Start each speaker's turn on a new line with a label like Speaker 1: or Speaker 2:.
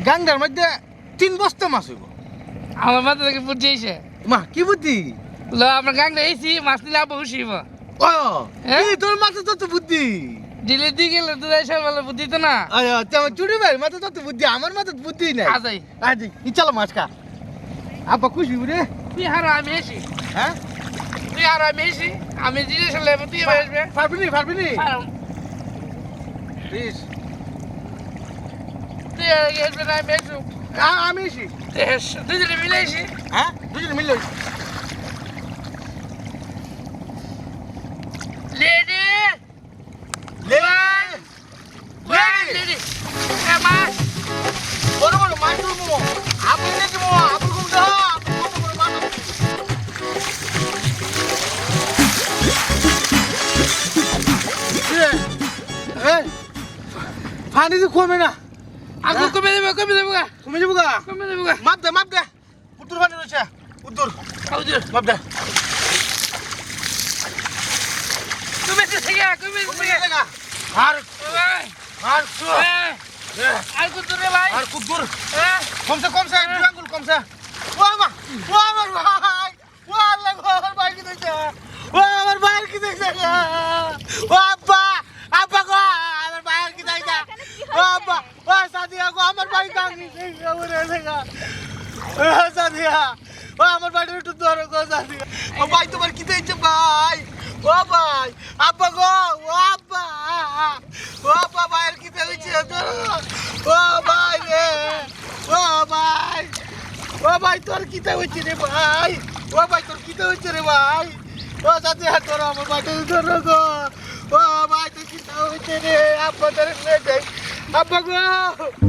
Speaker 1: গাংটার মধ্যে 3 বস্তা মাছ হইব।
Speaker 2: আমার মাথা থেকে বুদ্ধি আইছে
Speaker 1: মা কি বুদ্ধি?
Speaker 2: ল আমরা গাংটা আইছি মাছ নিলে আবার হুসিব
Speaker 1: ও
Speaker 2: হ্যাঁ?
Speaker 1: এই তোর মাথা তো বুদ্ধি।
Speaker 2: দিলে দি গেলে তো এসে বলে বুদ্ধি তো না
Speaker 1: আয় তোমার চুড়ি ভাই মাথা তো বুদ্ধি, আমার মাথা বুদ্ধি নাই।
Speaker 2: আজাই
Speaker 1: আজি চলো মাছ খা। আব্বা খুশি রে?
Speaker 2: তুই হারো আমি এসি
Speaker 1: হ্যাঁ
Speaker 2: তুই হারো আমি এসি আমি জিনিস লেবো তুই এবার আসবে
Speaker 1: পারবি
Speaker 2: হারো।
Speaker 1: প্লিজ
Speaker 2: তুই আসবে না আমি এসু
Speaker 1: আমি এসি।
Speaker 2: দুজনে মিলে এসি
Speaker 1: হ্যাঁ দুজনে মিলে
Speaker 2: লেডি লেডি মাছ
Speaker 1: বড় বড় মাছ ধরবো। আপনি দেখি আপনি ঘুম দাও। আপনি বড় মাছ পানি তো কমে না।
Speaker 2: আগুন কমে দেবো
Speaker 1: কমে যাবো গা।
Speaker 2: কমে দেবো গা
Speaker 1: মাপ দে উত্তর পানি রয়েছে। উত্তর মাপ দে।
Speaker 2: কমে থেকে
Speaker 1: আর আর
Speaker 2: আর কত রে ভাই
Speaker 1: আর খুব দূর।
Speaker 2: হ্যাঁ
Speaker 1: কমছে দুই আঙ্গুল কমছে। ও আমার ভাই ও আল্লাহ গো, আমার ভাই কি দেখছে? ও আমার ভাই কি দেখছে? ও আব্বা গো, আমার ভাই কি দেখছে? ও আব্বা ও সাদিয়া গো, আমার ভাই কাঙ্গি দেখছে ওরে লেগা। ও সাদিয়া ও আমার ভাইটা একটু ধরো গো সাদিয়া। ও ভাই তোমার কি দেখছে ভাই? ও ভাই আব্বা গো, ও আব্বা ভাইয়ের কি দেখছে? ও ভাই রে, ও ভাই তোর কিতা হচ্ছে রে ভাই? ও ভাই তোর কিতা হচ্ছে রে ভাই? ও সাথে হাত ধরো, আমার ভাইটা ধরো গো। ও ভাই তোর কিতা হচ্ছে রে? আব্বা তোর আব্বা গো।